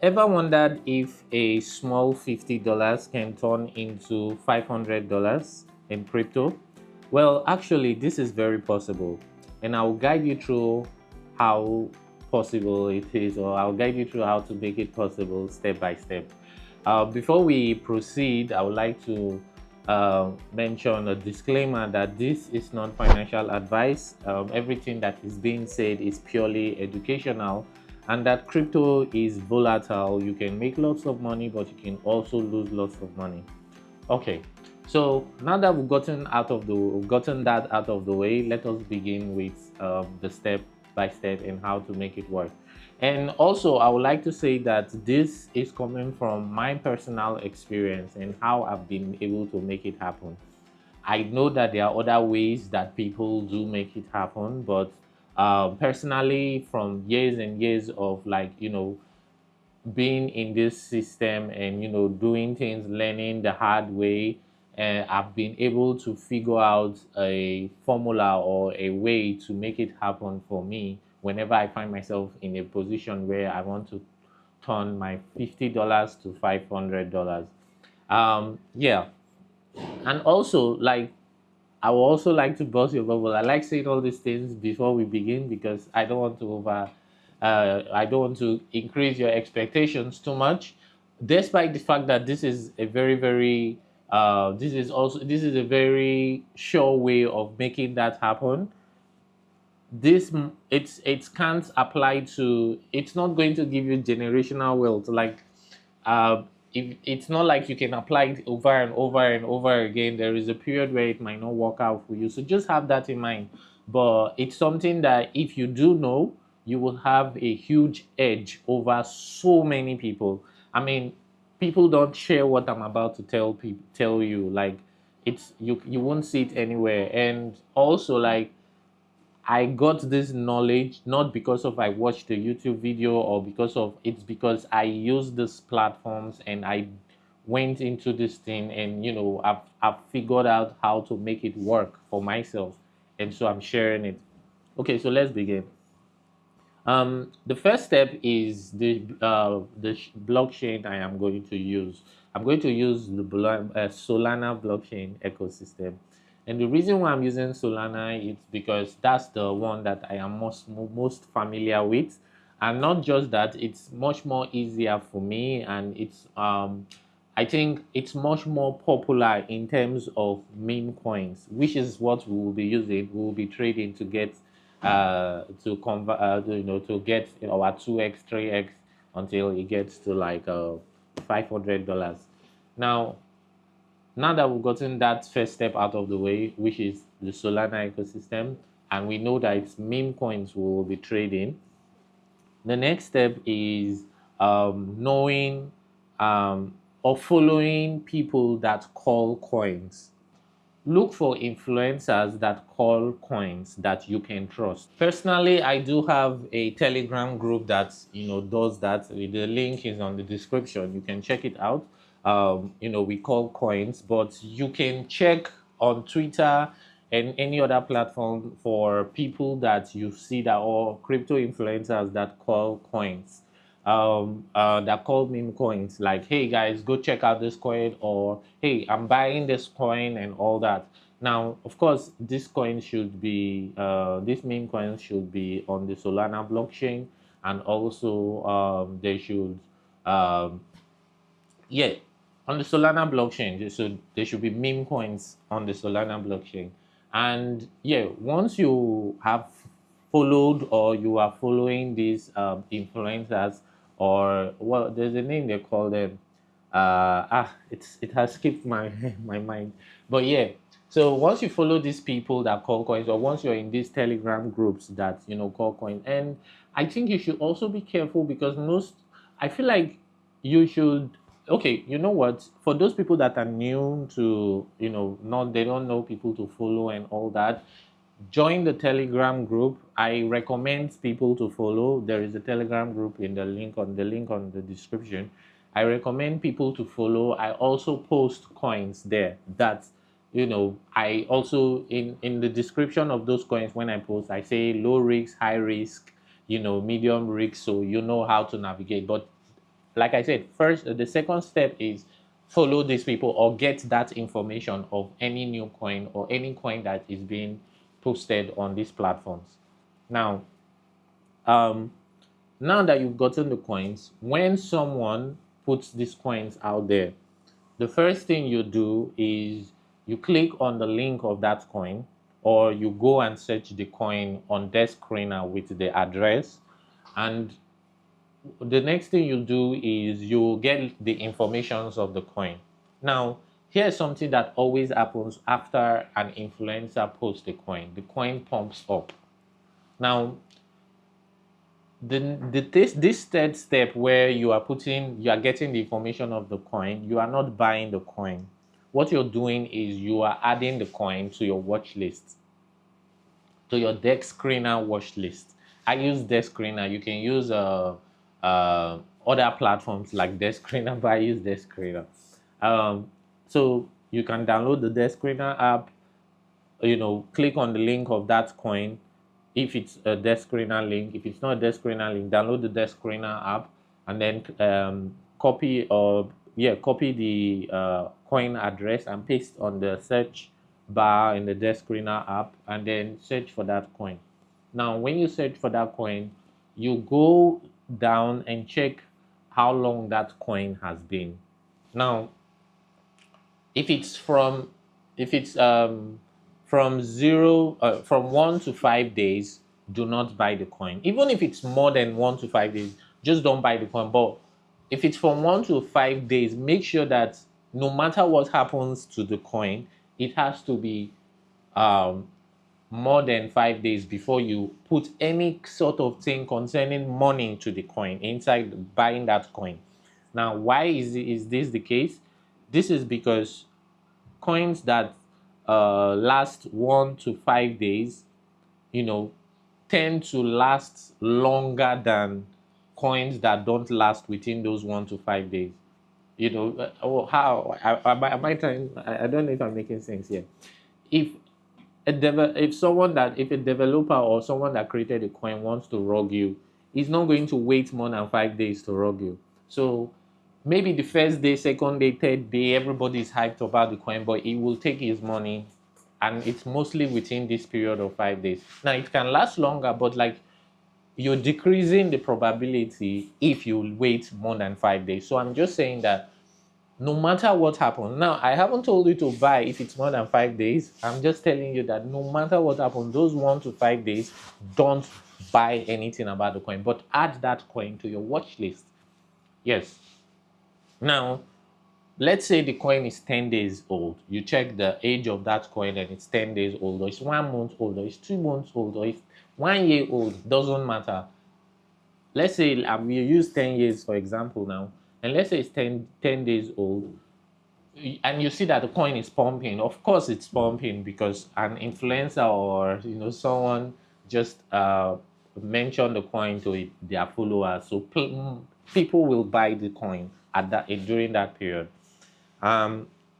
Ever wondered if a small $50 can turn into $500 in crypto? Well, actually, this is very possible, and I'll guide you through how possible it is, or I'll guide you through how to make it possible step by step. Before we proceed, I would like to mention a disclaimer that this is not financial advice. Everything that is being said is purely educational, and that crypto is volatile. You can make lots of money, but you can also lose lots of money. Okay, so now that we've gotten that out of the way, let us begin with the step by step and how to make it work. And also, I would like to say that this is coming from my personal experience and how I've been able to make it happen. I know that there are other ways that people do make it happen, but personally, from years and years of being in this system and doing things, learning the hard way, and I've been able to figure out a formula or a way to make it happen for me whenever I find myself in a position where I want to turn my $50 to $500. Yeah, and also, I would also like to bust your bubble. I like saying all these things before we begin because I don't want to increase your expectations too much. Despite the fact that this is a this is a very sure way of making that happen. It can't apply to. It's not going to give you generational wealth. Uh, if it's not like you can apply it over and over and over again. There is a period where it might not work out for you, so just have that in mind. But it's something that if you do know, you will have a huge edge over so many people. I mean, people don't share what I'm about to tell you. Like, you won't see it anywhere. And also, I got this knowledge not because of I watched a YouTube video, or because I use these platforms and I went into this thing, and I've figured out how to make it work for myself, and so I'm sharing it. Okay, so let's begin. The first step is the blockchain I am going to use. I'm going to use the Solana blockchain ecosystem, and the reason why I'm using Solana is because that's the one that I am most familiar with, and not just that, it's much more easier for me, and I think it's much more popular in terms of meme coins, which is what we will be using. We will be trading to get to convert to get our 2x 3x until it gets to like $500. Now now that we've gotten that first step out of the way, which is the Solana ecosystem, and we know that it's meme coins we will be trading, the next step is knowing or following people that call coins. Look for influencers that call coins that you can trust. Personally, I do have a Telegram group that does that. The link is on the description. You can check it out. We call coins, but you can check on Twitter and any other platform for people that you see that or crypto influencers that call coins, that call meme coins, like, hey guys, go check out this coin, or hey, I'm buying this coin and all that. Now, of course, this meme coin should be on the Solana blockchain, and also they should um, yeah, on the Solana blockchain, there should be meme coins on the Solana blockchain. And yeah, once you have followed or you are following these influencers, or well, there's a name they call them. It has skipped my my mind. But yeah, so once you follow these people that call coins, or once you're in these Telegram groups that call coin, and I think you should also be careful because I feel like you should. Okay, you know what? For those people that are new to, not they don't know people to follow and all that, join the Telegram group. I recommend people to follow. There is a Telegram group in the link on the description. I recommend people to follow. I also post coins there that I also in the description of those coins, when I post, I say low risk, high risk, medium risk, so you know how to navigate. But like I said, first, the second step is follow these people or get that information of any new coin or any coin that is being posted on these platforms. Now, um, now that you've gotten the coins, when someone puts these coins out there, the first thing you do is you click on the link of that coin, or you go and search the coin on desk screener with the address. And the next thing you do is you get the informations of the coin. Now, here's something that always happens after an influencer posts the coin. The coin pumps up. Now, this third step where you are getting the information of the coin, you are not buying the coin. What you're doing is you are adding the coin to your watch list, to your desk screener watch list. I use desk screener. You can use other platforms like desk screener, but I use desk screener. So you can download the desk screener app, click on the link of that coin if it's a desk screener link. If it's not a desk screener link, download the desk screener app and then copy the coin address and paste on the search bar in the desk screener app and then search for that coin. Now, when you search for that coin, you go down and check how long that coin has been. Now, if it's from 1 to 5 days, do not buy the coin. Even if it's more than 1 to 5 days, just don't buy the coin. But if it's from 1 to 5 days, make sure that no matter what happens to the coin, it has to be more than 5 days before you put any sort of thing concerning money to the coin inside buying that coin. Now, why is this the case? This is because coins that last 1 to 5 days, tend to last longer than coins that don't last within those 1 to 5 days. How am I trying? I don't know if I'm making sense here. If if a developer or someone that created a coin wants to rug you, he's not going to wait more than 5 days to rug you. So maybe the first day, second day, third day, everybody is hyped about the coin, but he will take his money, and it's mostly within this period of 5 days. Now, it can last longer, but like you're decreasing the probability if you wait more than 5 days. So I'm just saying that no matter what happens, now I haven't told you to buy if it's more than 5 days. I'm just telling you that no matter what happens, those 1 to 5 days, don't buy anything about the coin, but add that coin to your watch list. Yes. Now, let's say the coin is 10 days old. You check the age of that coin and it's 10 days old, or it's 1 month old, or it's 2 months old, or it's 1 year old. Doesn't matter. Let's say we use 10 years for example now, and let's say it's 10 days old, and you see that the coin is pumping. Of course it's pumping because an influencer or someone just mentioned the coin to their followers, so people will buy the coin at that during that period.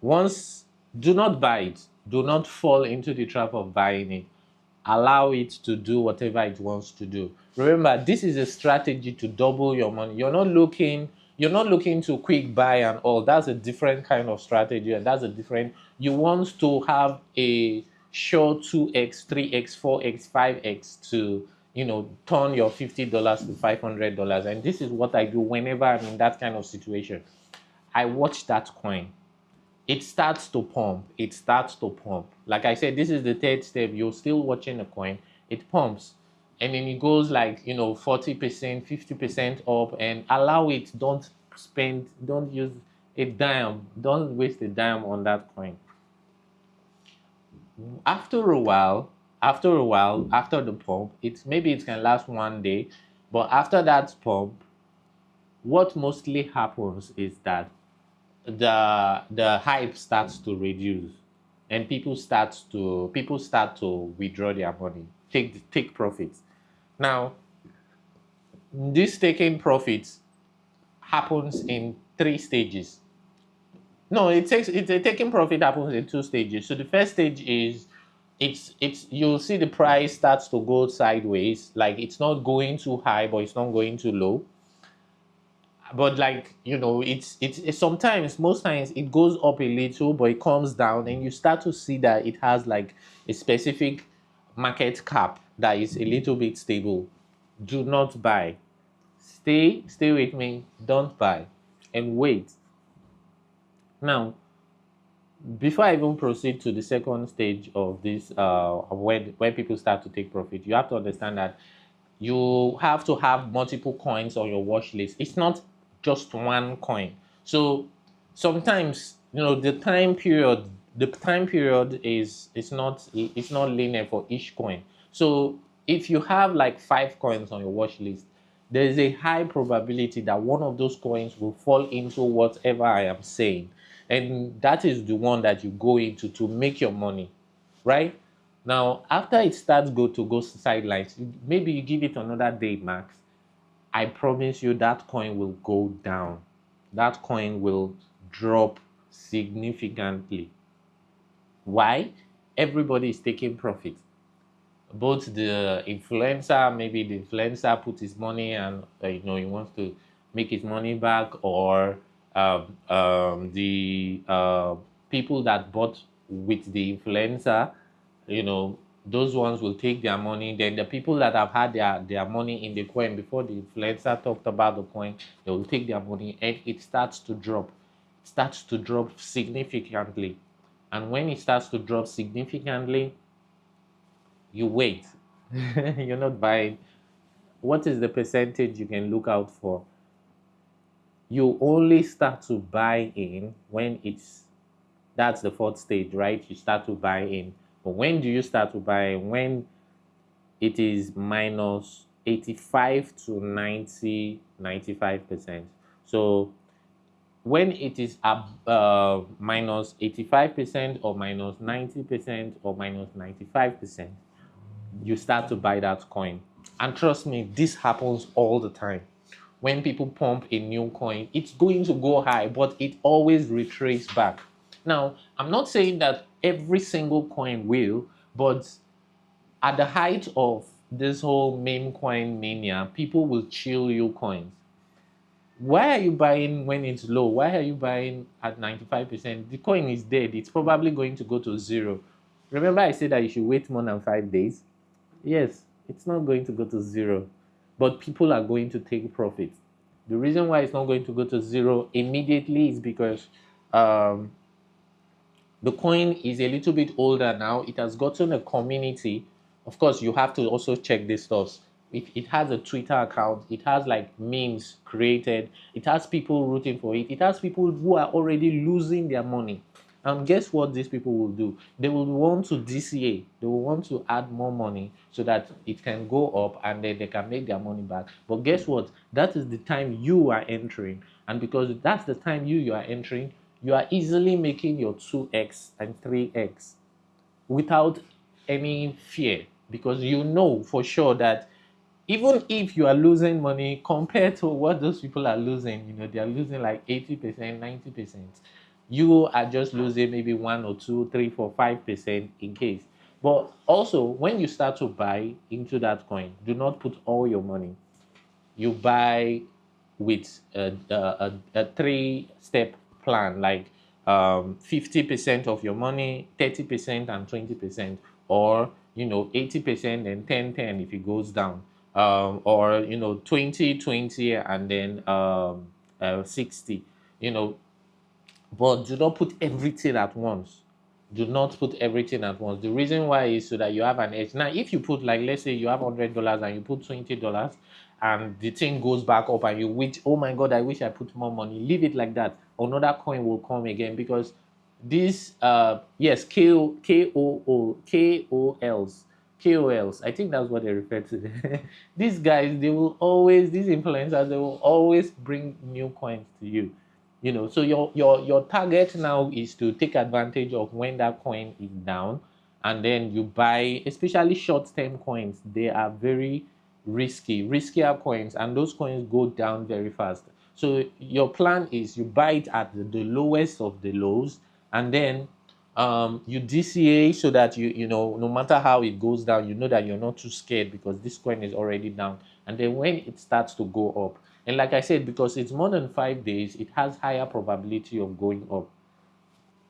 Once, do not buy it. Do not fall into the trap of buying it. Allow it to do whatever it wants to do. Remember, this is a strategy to double your money. You're not looking to quick buy and all. That's a different kind of strategy, and that's a different. You want to have a sure 2x, 3x, 4x, 5x to turn your $50 to $500. And this is what I do whenever I'm in that kind of situation. I watch that coin. It starts to pump. It starts to pump. Like I said, this is the third step. You're still watching the coin. It pumps. And then it goes like, 40%, 50% up, and allow it. Don't use a dime. Don't waste a dime on that coin. After a while, after the pump, maybe it can last 1 day, but after that pump, what mostly happens is that the hype starts to reduce, and people start to withdraw their money, take profits. Now, this taking profits happens in 3 stages. No, taking profit happens in 2 stages. So the first stage is you'll see the price starts to go sideways, like it's not going too high, but it's not going too low. But like, it's sometimes, most times it goes up a little, but it comes down, and you start to see that it has like a specific market cap that is a little bit stable. Do not buy. Stay with me. Don't buy, and wait. Now, before I even proceed to the second stage of this, when people start to take profit, you have to understand that you have to have multiple coins on your watch list. It's not just one coin. So sometimes, the time period is it's not linear for each coin. So if you have like 5 coins on your watch list, there is a high probability that one of those coins will fall into whatever I am saying, and that is the one that you go into to make your money, right? Now, after it starts go sidelines, maybe you give it another day max. I promise you that coin will go down. That coin will drop significantly. Why? Everybody is taking profit. Both the influencer, maybe the influencer put his money and he wants to make his money back, or the people that bought with the influencer, you know those ones will take their money. Then the people that have had their money in the coin before the influencer talked about the coin, they will take their money, and it starts to drop significantly. And when it starts to drop significantly, you wait. You're not buying. What is the percentage you can look out for? You only start to buy in when that's the fourth stage, right? You start to buy in. But when do you start to buy? When it is minus 85 to 90, 95%. So when it is minus 85% or minus 90% or minus 95%, you start to buy that coin. And trust me, this happens all the time. When people pump a new coin, it's going to go high, but it always retraces back. Now, I'm not saying that every single coin will, but at the height of this whole meme coin mania, people will chill you coins. Why are you buying when it's low? Why are you buying at 95%? The coin is dead. It's probably going to go to zero. Remember, I said that you should wait more than 5 days? Yes, it's not going to go to zero, but people are going to take profit. The reason why it's not going to go to zero immediately is because um, the coin is a little bit older now. It has gotten a community. Of course, you have to also check this stuff. If it has a Twitter account, it has like memes created, it has people rooting for it, it has people who are already losing their money. And guess what these people will do? They will want to DCA, they will want to add more money so that it can go up and then they can make their money back. But guess what? That is the time you are entering. And because that's the time you are entering, you are easily making your 2x and 3x without any fear, because you know for sure that even if you are losing money compared to what those people are losing, they are losing like 80%, 90%. You are just losing maybe 1 or 2, 3, 4, 5% in case. But also, when you start to buy into that coin, do not put all your money. You buy with a three-step plan, like 50% of your money, 30% and 20%, or 80% and 10-10 if it goes down, or 20-20 and then 60. But do not put everything at once. Do not put everything at once. The reason why is so that you have an edge. Now, if you put, like, let's say you have $100 and you put $20, and the thing goes back up and you wish, oh my God, I wish I put more money. Leave it like that. Another coin will come again, because this yes, KOLs, I think that's what they refer to. These guys, these influencers, they will always bring new coins to you. So your target now is to take advantage of when that coin is down, and then you buy, especially short-term coins. They are very riskier coins, and those coins go down very fast. So your plan is you buy it at the lowest of the lows, and then you DCA, so that no matter how it goes down, that you're not too scared because this coin is already down. And then when it starts to go up, And like I said, because it's more than 5 days, it has higher probability of going up.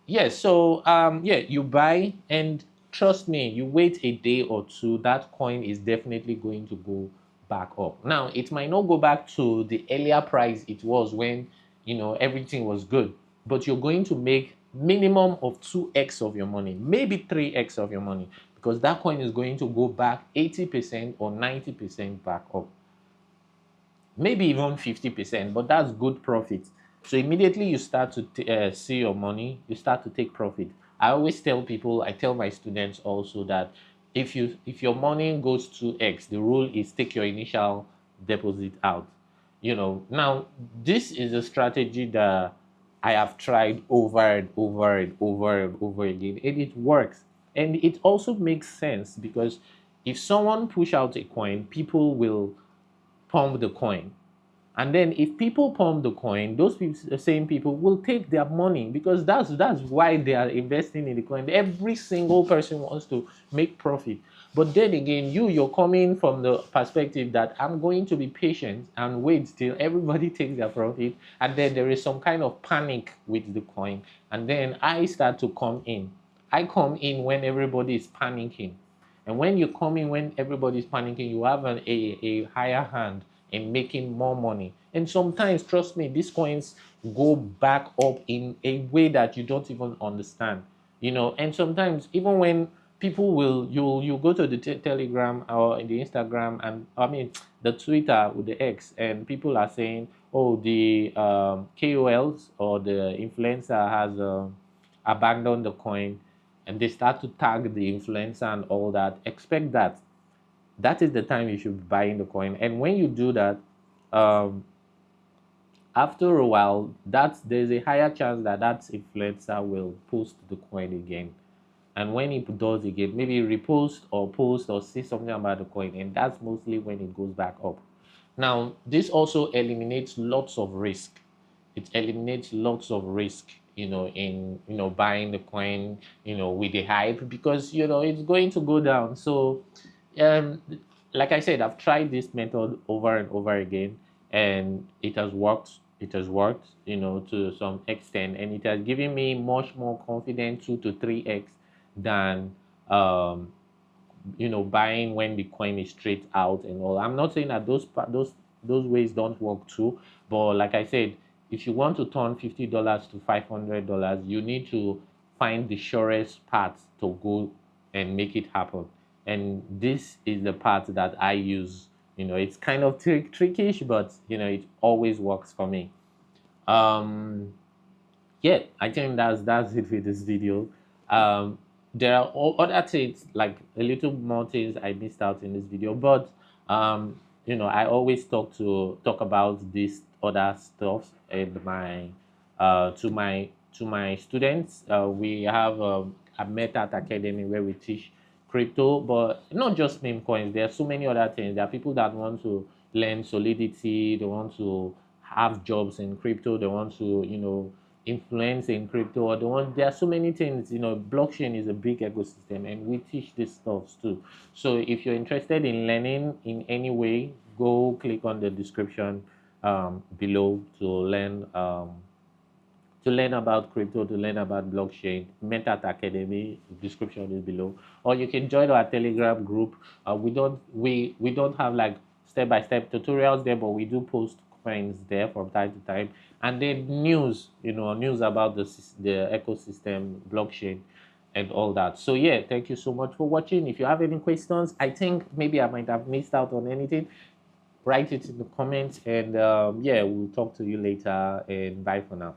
Yes, so yeah, you buy, and trust me, you wait a day or two, that coin is definitely going to go back up. Now, it might not go back to the earlier price it was when everything was good, but you're going to make minimum of 2x of your money, maybe 3x of your money, because that coin is going to go back 80% or 90% back up, maybe even 50%, but that's good profit. So immediately you start to see your money, you start to take profit. I always tell people, I tell my students also that if your money goes to X, the rule is take your initial deposit out. Now this is a strategy that I have tried over and over and over and over again, and it works. And it also makes sense because if someone push out a coin, people will pump the coin. And then if people pump the coin, those people, the same people will take their money, because that's why they are investing in the coin. Every single person wants to make profit. But then again, you're coming from the perspective that I'm going to be patient and wait till everybody takes their profit. And then there is some kind of panic with the coin. And then I start to come in. I come in when everybody is panicking. And when you come in when everybody's panicking, you have a higher hand in making more money. And sometimes, trust me, these coins go back up in a way that you don't even understand. And sometimes even when people will you go to the Telegram or the Instagram, and I mean the Twitter with the X, and people are saying, oh, the KOLs or the influencer has abandoned the coin, and they start to tag the influencer and all that. Expect that is the time you should be buying the coin. And when you do that, um, after a while, there's a higher chance that that influencer will post the coin again. And when he does again, maybe repost or post or say something about the coin, and that's mostly when it goes back up. Now, this also eliminates lots of risk. It eliminates lots of risk, in buying the coin, with the hype, because it's going to go down. So, um, like I said, I've tried this method over and over again, and it has worked. It has worked, to some extent, and it has given me much more confidence, 2 to 3x, than buying when the coin is straight out and all. I'm not saying that those ways don't work too, but like I said, if you want to turn $50 to $500, you need to find the surest path to go and make it happen. And this is the path that I use. It's kind of trickish, but it always works for me. Um, yeah, I think that's it with this video. Um, there are other things, like a little more things I missed out in this video, but I always talk about this other stuff in my to my students. We have a Metat Academy where we teach crypto, but not just meme coins. There are so many other things. There are people that want to learn Solidity. They want to have jobs in crypto. They want to influence in crypto, or there are so many things. Blockchain is a big ecosystem, and we teach these stuffs too. So if you're interested in learning in any way, go click on the description below to learn about crypto, to learn about blockchain. Mentat Academy, description is below. Or you can join our Telegram group. We don't have like step-by-step tutorials there, but we do post coins there from time to time. And then news about the ecosystem, blockchain, and all that. So yeah, thank you so much for watching. If you have any questions, I think maybe I might have missed out on anything, write it in the comments, and yeah, we'll talk to you later, and bye for now.